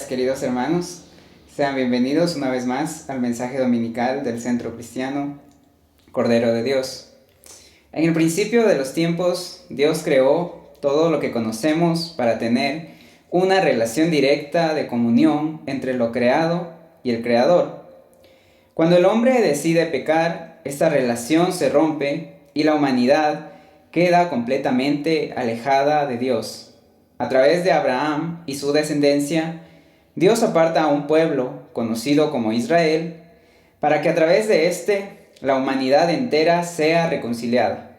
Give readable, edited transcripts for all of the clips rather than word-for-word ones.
días, queridos hermanos. Sean bienvenidos una vez más al mensaje dominical del Centro Cristiano Cordero de Dios. En el principio de los tiempos, Dios creó todo lo que conocemos para tener una relación directa de comunión entre lo creado y el Creador. Cuando el hombre decide pecar, esta relación se rompe y la humanidad queda completamente alejada de Dios. A través de Abraham y su descendencia, Dios aparta a un pueblo, conocido como Israel, para que a través de éste la humanidad entera sea reconciliada.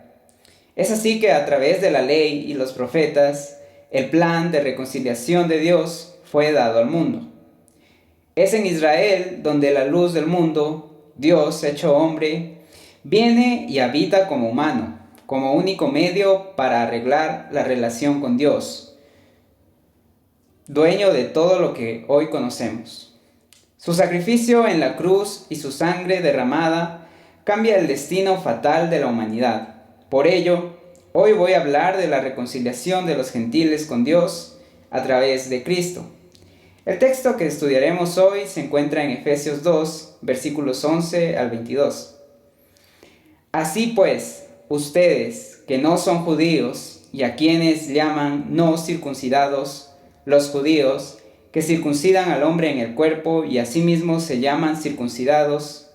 Es así que a través de la ley y los profetas, el plan de reconciliación de Dios fue dado al mundo. Es en Israel donde la luz del mundo, Dios hecho hombre, viene y habita como humano, como único medio para arreglar la relación con Dios, dueño de todo lo que hoy conocemos. Su sacrificio en la cruz y su sangre derramada cambia el destino fatal de la humanidad. Por ello, hoy voy a hablar de la reconciliación de los gentiles con Dios a través de Cristo. El texto que estudiaremos hoy se encuentra en Efesios 2, versículos 11 al 22. Así pues, ustedes que no son judíos y a quienes llaman no circuncidados, los judíos, que circuncidan al hombre en el cuerpo y asimismo se llaman circuncidados,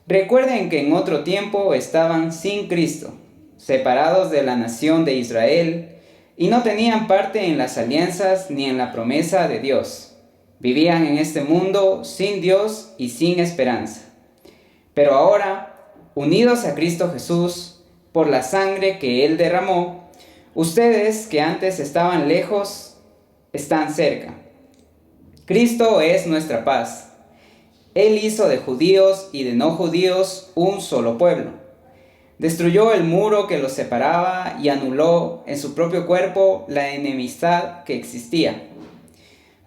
recuerden que en otro tiempo estaban sin Cristo, separados de la nación de Israel, y no tenían parte en las alianzas ni en la promesa de Dios. Vivían en este mundo sin Dios y sin esperanza. Pero ahora, unidos a Cristo Jesús, por la sangre que Él derramó, ustedes que antes estaban lejos, están cerca. Cristo es nuestra paz. Él hizo de judíos y de no judíos un solo pueblo. Destruyó el muro que los separaba y anuló en su propio cuerpo la enemistad que existía.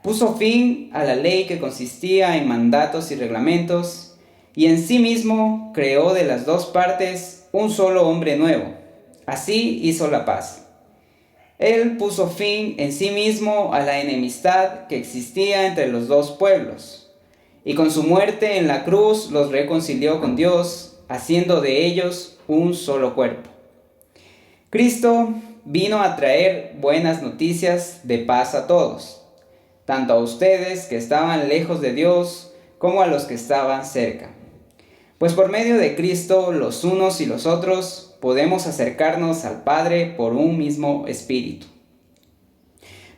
Puso fin a la ley que consistía en mandatos y reglamentos y en sí mismo creó de las dos partes un solo hombre nuevo. Así hizo la paz. Él puso fin en sí mismo a la enemistad que existía entre los dos pueblos, y con su muerte en la cruz los reconcilió con Dios, haciendo de ellos un solo cuerpo. Cristo vino a traer buenas noticias de paz a todos, tanto a ustedes que estaban lejos de Dios como a los que estaban cerca. Pues por medio de Cristo, los unos y los otros podemos acercarnos al Padre por un mismo Espíritu.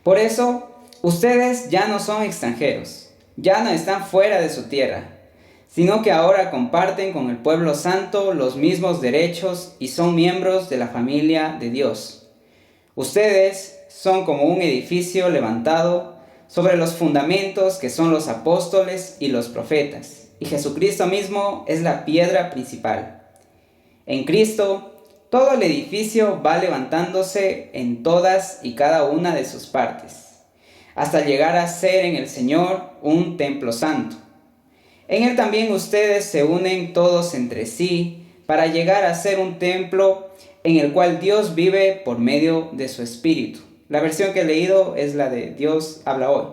Por eso, ustedes ya no son extranjeros, ya no están fuera de su tierra, sino que ahora comparten con el pueblo santo los mismos derechos y son miembros de la familia de Dios. Ustedes son como un edificio levantado sobre los fundamentos que son los apóstoles y los profetas. Y Jesucristo mismo es la piedra principal. En Cristo, todo el edificio va levantándose en todas y cada una de sus partes, hasta llegar a ser en el Señor un templo santo. En Él también ustedes se unen todos entre sí para llegar a ser un templo en el cual Dios vive por medio de su Espíritu. La versión que he leído es la de Dios habla hoy.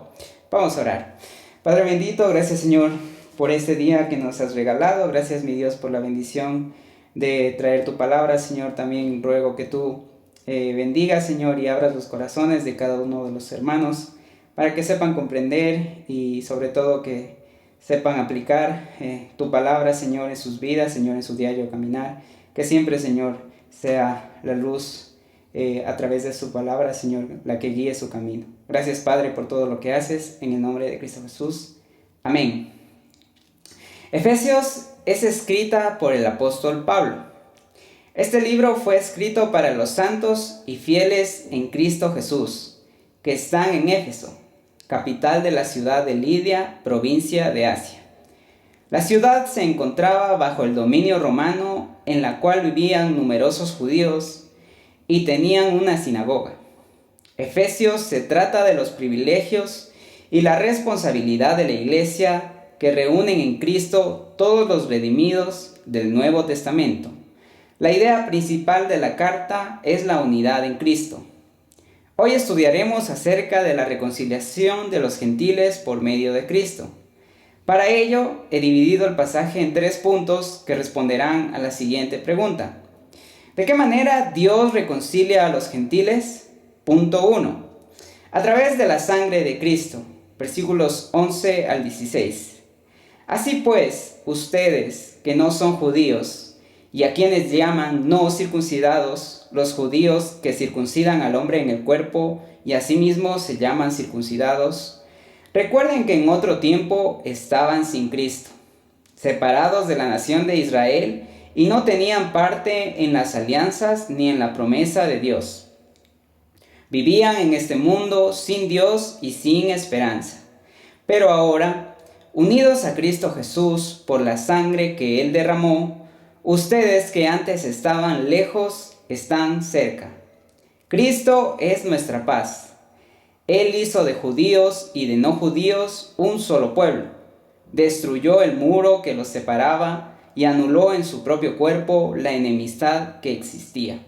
Vamos a orar. Padre bendito, gracias Señor por este día que nos has regalado. Gracias mi Dios por la bendición de traer tu palabra, Señor. También ruego que tú bendigas, Señor, y abras los corazones de cada uno de los hermanos para que sepan comprender y sobre todo que sepan aplicar tu palabra, Señor, en sus vidas, Señor, en su diario caminar. Que siempre, Señor, sea la luz a través de su palabra, Señor, la que guíe su camino. Gracias, Padre, por todo lo que haces. En el nombre de Cristo Jesús. Amén. Efesios es escrita por el apóstol Pablo. Este libro fue escrito para los santos y fieles en Cristo Jesús, que están en Éfeso, capital de la ciudad de Lidia, provincia de Asia. La ciudad se encontraba bajo el dominio romano, en la cual vivían numerosos judíos y tenían una sinagoga. Efesios se trata de los privilegios y la responsabilidad de la iglesia que reúnen en Cristo todos los redimidos del Nuevo Testamento. La idea principal de la carta es la unidad en Cristo. Hoy estudiaremos acerca de la reconciliación de los gentiles por medio de Cristo. Para ello, he dividido el pasaje en 3 puntos que responderán a la siguiente pregunta. ¿De qué manera Dios reconcilia a los gentiles? Punto 1. A través de la sangre de Cristo. Versículos 11 al 16. Así pues, ustedes que no son judíos, y a quienes llaman no circuncidados, los judíos que circuncidan al hombre en el cuerpo y asimismo se llaman circuncidados, recuerden que en otro tiempo estaban sin Cristo, separados de la nación de Israel y no tenían parte en las alianzas ni en la promesa de Dios. Vivían en este mundo sin Dios y sin esperanza. Pero ahora, unidos a Cristo Jesús por la sangre que Él derramó, ustedes que antes estaban lejos, están cerca. Cristo es nuestra paz. Él hizo de judíos y de no judíos un solo pueblo. Destruyó el muro que los separaba y anuló en su propio cuerpo la enemistad que existía.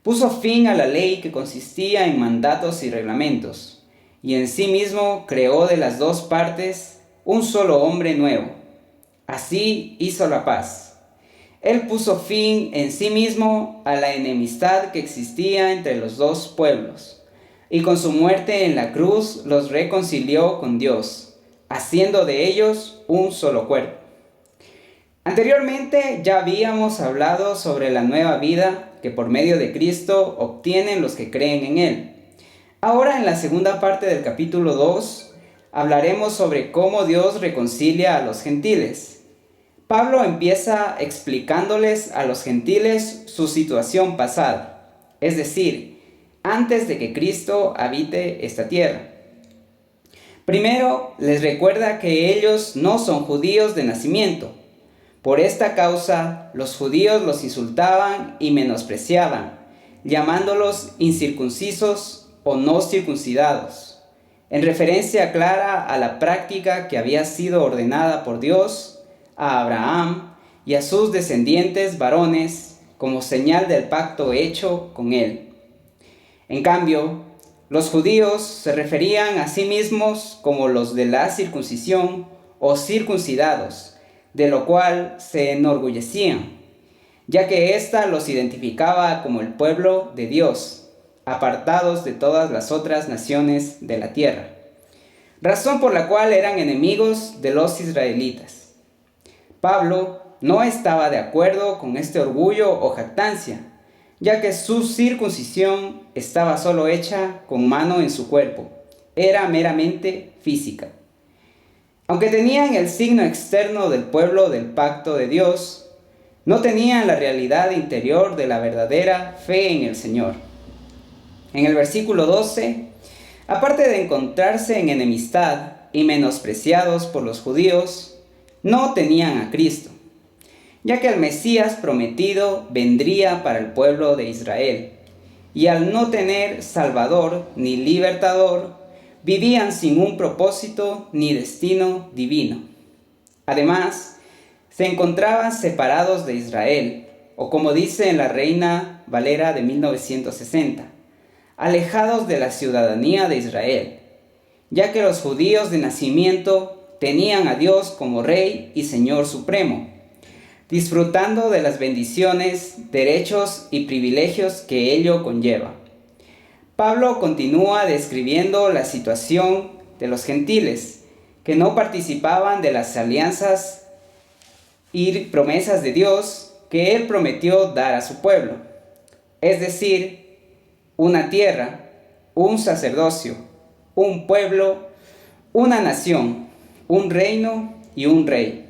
Puso fin a la ley que consistía en mandatos y reglamentos, y en sí mismo creó de las dos partes un solo hombre nuevo. Así hizo la paz. Él puso fin en sí mismo a la enemistad que existía entre los dos pueblos, y con su muerte en la cruz los reconcilió con Dios, haciendo de ellos un solo cuerpo. Anteriormente ya habíamos hablado sobre la nueva vida que por medio de Cristo obtienen los que creen en Él. Ahora en la segunda parte del capítulo 2 hablaremos sobre cómo Dios reconcilia a los gentiles. Pablo empieza explicándoles a los gentiles su situación pasada, es decir, antes de que Cristo habite esta tierra. Primero, les recuerda que ellos no son judíos de nacimiento. Por esta causa, los judíos los insultaban y menospreciaban, llamándolos incircuncisos o no circuncidados, en referencia clara a la práctica que había sido ordenada por Dios a Abraham y a sus descendientes varones como señal del pacto hecho con él. En cambio, los judíos se referían a sí mismos como los de la circuncisión o circuncidados, de lo cual se enorgullecían, ya que ésta los identificaba como el pueblo de Dios, apartados de todas las otras naciones de la tierra, razón por la cual eran enemigos de los israelitas. Pablo no estaba de acuerdo con este orgullo o jactancia, ya que su circuncisión estaba solo hecha con mano en su cuerpo, era meramente física. Aunque tenían el signo externo del pueblo del pacto de Dios, no tenían la realidad interior de la verdadera fe en el Señor. En el versículo 12, aparte de encontrarse en enemistad y menospreciados por los judíos, no tenían a Cristo, ya que el Mesías prometido vendría para el pueblo de Israel, y al no tener Salvador ni Libertador, vivían sin un propósito ni destino divino. Además, se encontraban separados de Israel, o como dice en la Reina Valera de 1960, alejados de la ciudadanía de Israel, ya que los judíos de nacimiento tenían a Dios como Rey y Señor Supremo, disfrutando de las bendiciones, derechos y privilegios que ello conlleva. Pablo continúa describiendo la situación de los gentiles, que no participaban de las alianzas y promesas de Dios que Él prometió dar a su pueblo, es decir, una tierra, un sacerdocio, un pueblo, una nación, un reino y un rey.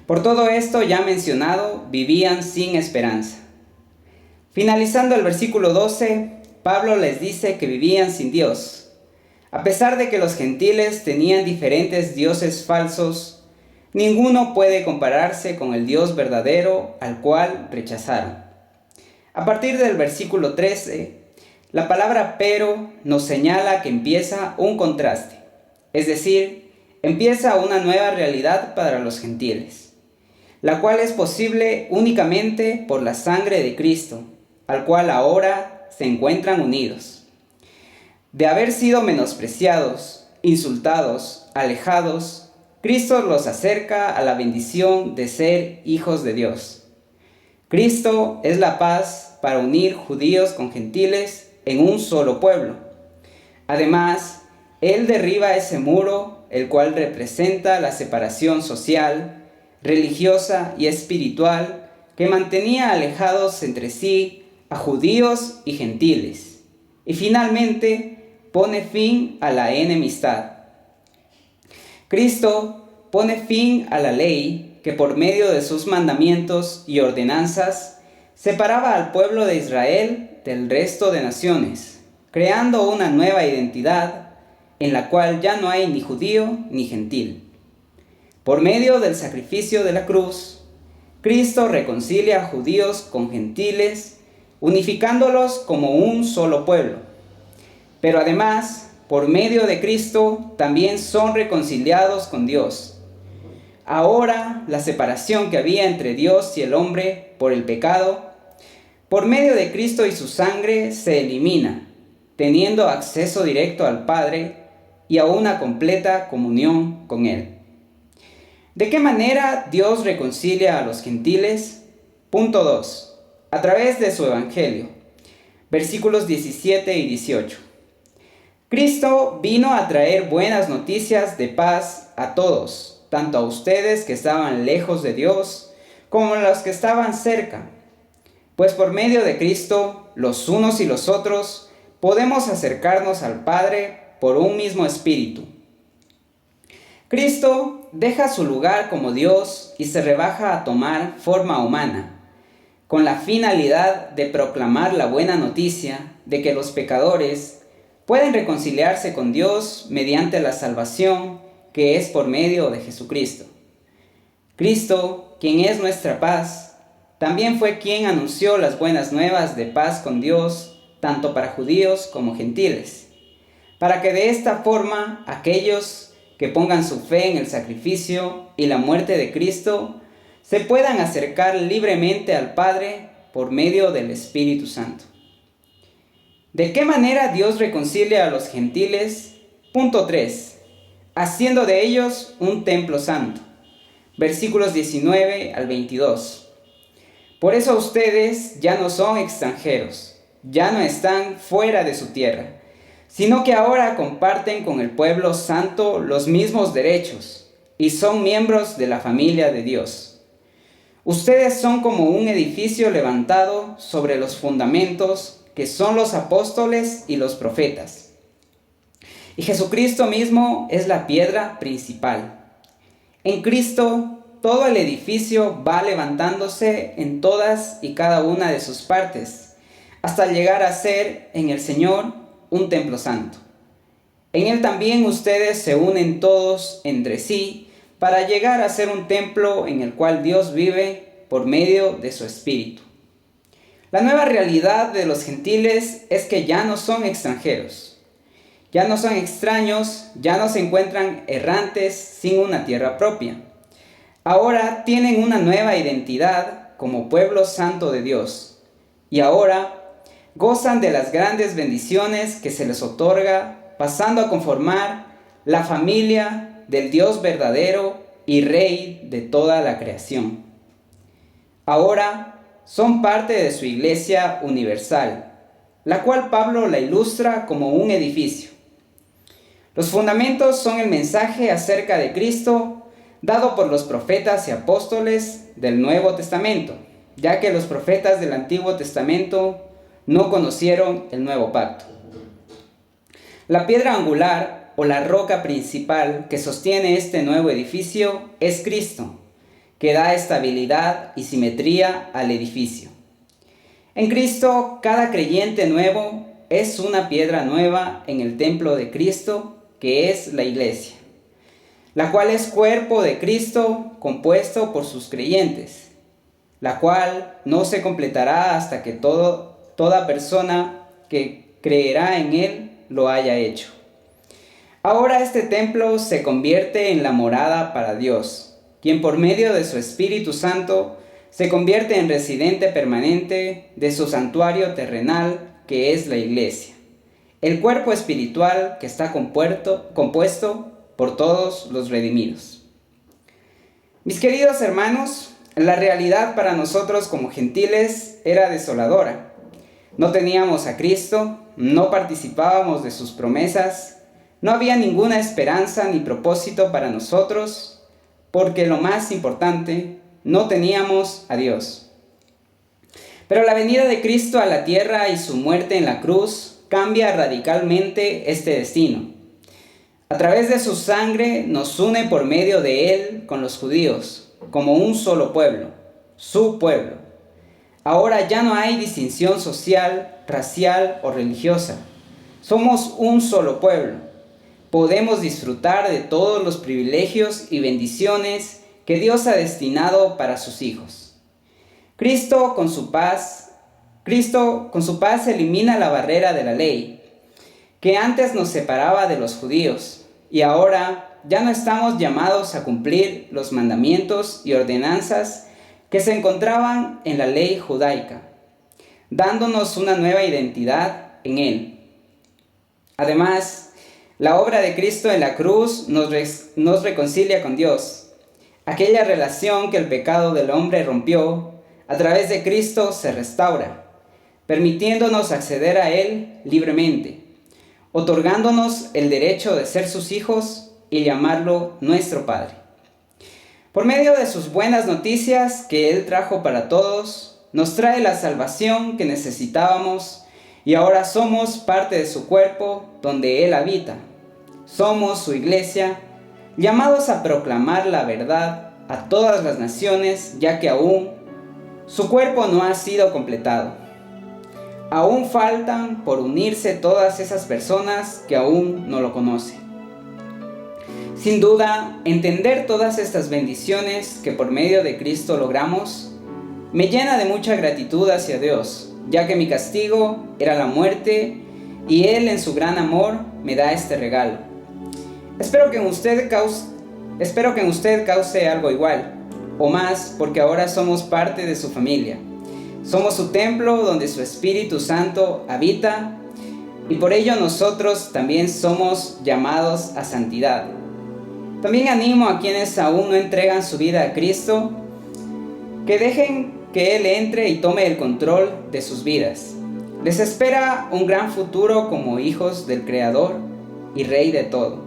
Por todo esto ya mencionado, vivían sin esperanza. Finalizando el versículo 12, Pablo les dice que vivían sin Dios. A pesar de que los gentiles tenían diferentes dioses falsos, ninguno puede compararse con el Dios verdadero al cual rechazaron. A partir del versículo 13, la palabra pero nos señala que empieza un contraste, es decir, empieza una nueva realidad para los gentiles, la cual es posible únicamente por la sangre de Cristo, al cual ahora se encuentran unidos. De haber sido menospreciados, insultados, alejados, Cristo los acerca a la bendición de ser hijos de Dios. Cristo es la paz para unir judíos con gentiles en un solo pueblo. Además, Él derriba ese muro, el cual representa la separación social, religiosa y espiritual que mantenía alejados entre sí a judíos y gentiles. Y finalmente pone fin a la enemistad. Cristo pone fin a la ley que por medio de sus mandamientos y ordenanzas separaba al pueblo de Israel del resto de naciones, creando una nueva identidad en la cual ya no hay ni judío ni gentil. Por medio del sacrificio de la cruz, Cristo reconcilia a judíos con gentiles, unificándolos como un solo pueblo. Pero además, por medio de Cristo, también son reconciliados con Dios. Ahora, la separación que había entre Dios y el hombre por el pecado, por medio de Cristo y su sangre, se elimina, teniendo acceso directo al Padre y a una completa comunión con Él. ¿De qué manera Dios reconcilia a los gentiles? Punto 2. A través de su Evangelio. Versículos 17 y 18. Cristo vino a traer buenas noticias de paz a todos, tanto a ustedes que estaban lejos de Dios, como a los que estaban cerca. Pues por medio de Cristo, los unos y los otros, podemos acercarnos al Padre por un mismo espíritu. Cristo deja su lugar como Dios y se rebaja a tomar forma humana, con la finalidad de proclamar la buena noticia de que los pecadores pueden reconciliarse con Dios mediante la salvación que es por medio de Jesucristo. Cristo, quien es nuestra paz, también fue quien anunció las buenas nuevas de paz con Dios, tanto para judíos como gentiles, para que de esta forma aquellos que pongan su fe en el sacrificio y la muerte de Cristo se puedan acercar libremente al Padre por medio del Espíritu Santo. ¿De qué manera Dios reconcilia a los gentiles? Punto 3. Haciendo de ellos un templo santo. Versículos 19 al 22. Por eso ustedes ya no son extranjeros, ya no están fuera de su tierra, sino que ahora comparten con el pueblo santo los mismos derechos y son miembros de la familia de Dios. Ustedes son como un edificio levantado sobre los fundamentos que son los apóstoles y los profetas. Y Jesucristo mismo es la piedra principal. En Cristo, todo el edificio va levantándose en todas y cada una de sus partes, hasta llegar a ser en el Señor un templo santo. En Él también ustedes se unen todos entre sí para llegar a ser un templo en el cual Dios vive por medio de su Espíritu. La nueva realidad de los gentiles es que ya no son extranjeros, ya no son extraños, ya no se encuentran errantes sin una tierra propia. Ahora tienen una nueva identidad como pueblo santo de Dios y ahora gozan de las grandes bendiciones que se les otorga, pasando a conformar la familia del Dios verdadero y Rey de toda la creación. Ahora son parte de su iglesia universal, la cual Pablo la ilustra como un edificio. Los fundamentos son el mensaje acerca de Cristo dado por los profetas y apóstoles del Nuevo Testamento, ya que los profetas del Antiguo Testamento no conocieron el nuevo pacto. La piedra angular o la roca principal que sostiene este nuevo edificio es Cristo, que da estabilidad y simetría al edificio. En Cristo, cada creyente nuevo es una piedra nueva en el templo de Cristo, que es la iglesia, la cual es cuerpo de Cristo compuesto por sus creyentes, la cual no se completará hasta que toda persona que creerá en Él lo haya hecho. Ahora este templo se convierte en la morada para Dios, quien por medio de su Espíritu Santo se convierte en residente permanente de su santuario terrenal que es la iglesia, el cuerpo espiritual que está compuesto por todos los redimidos. Mis queridos hermanos, la realidad para nosotros como gentiles era desoladora. No teníamos a Cristo, no participábamos de sus promesas, no había ninguna esperanza ni propósito para nosotros, porque lo más importante, no teníamos a Dios. Pero la venida de Cristo a la tierra y su muerte en la cruz cambia radicalmente este destino. A través de su sangre nos une por medio de él con los judíos, como un solo pueblo, su pueblo. Ahora ya no hay distinción social, racial o religiosa. Somos un solo pueblo. Podemos disfrutar de todos los privilegios y bendiciones que Dios ha destinado para sus hijos. Cristo con su paz elimina la barrera de la ley, que antes nos separaba de los judíos, y ahora ya no estamos llamados a cumplir los mandamientos y ordenanzas que se encontraban en la ley judaica, dándonos una nueva identidad en Él. Además, la obra de Cristo en la cruz nos reconcilia con Dios. Aquella relación que el pecado del hombre rompió, a través de Cristo se restaura, permitiéndonos acceder a Él libremente, otorgándonos el derecho de ser sus hijos y llamarlo nuestro Padre. Por medio de sus buenas noticias que Él trajo para todos, nos trae la salvación que necesitábamos y ahora somos parte de su cuerpo donde Él habita. Somos su iglesia, llamados a proclamar la verdad a todas las naciones, ya que aún su cuerpo no ha sido completado. Aún faltan por unirse todas esas personas que aún no lo conocen. Sin duda, entender todas estas bendiciones que por medio de Cristo logramos, me llena de mucha gratitud hacia Dios, ya que mi castigo era la muerte y Él en su gran amor me da este regalo. Espero que en usted cause algo igual, o más, porque ahora somos parte de su familia. Somos su templo donde su Espíritu Santo habita y por ello nosotros también somos llamados a santidad. También animo a quienes aún no entregan su vida a Cristo, que dejen que Él entre y tome el control de sus vidas. Les espera un gran futuro como hijos del Creador y Rey de todo.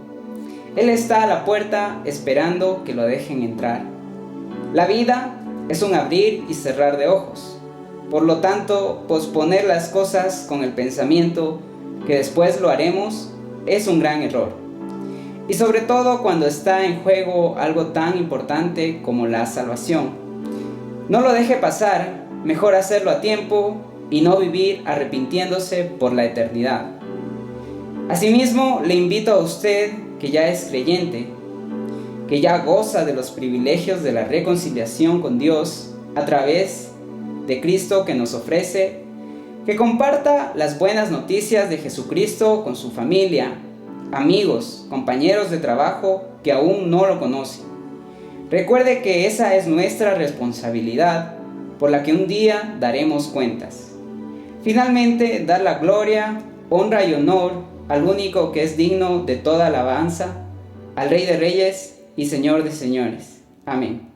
Él está a la puerta esperando que lo dejen entrar. La vida es un abrir y cerrar de ojos. Por lo tanto, posponer las cosas con el pensamiento que después lo haremos es un gran error. Y sobre todo cuando está en juego algo tan importante como la salvación. No lo deje pasar, mejor hacerlo a tiempo y no vivir arrepintiéndose por la eternidad. Asimismo, le invito a usted que ya es creyente, que ya goza de los privilegios de la reconciliación con Dios a través de Cristo que nos ofrece, que comparta las buenas noticias de Jesucristo con su familia, amigos, compañeros de trabajo que aún no lo conocen. Recuerde que esa es nuestra responsabilidad por la que un día daremos cuentas. Finalmente, dar la gloria, honra y honor al único que es digno de toda alabanza, al Rey de Reyes y Señor de Señores. Amén.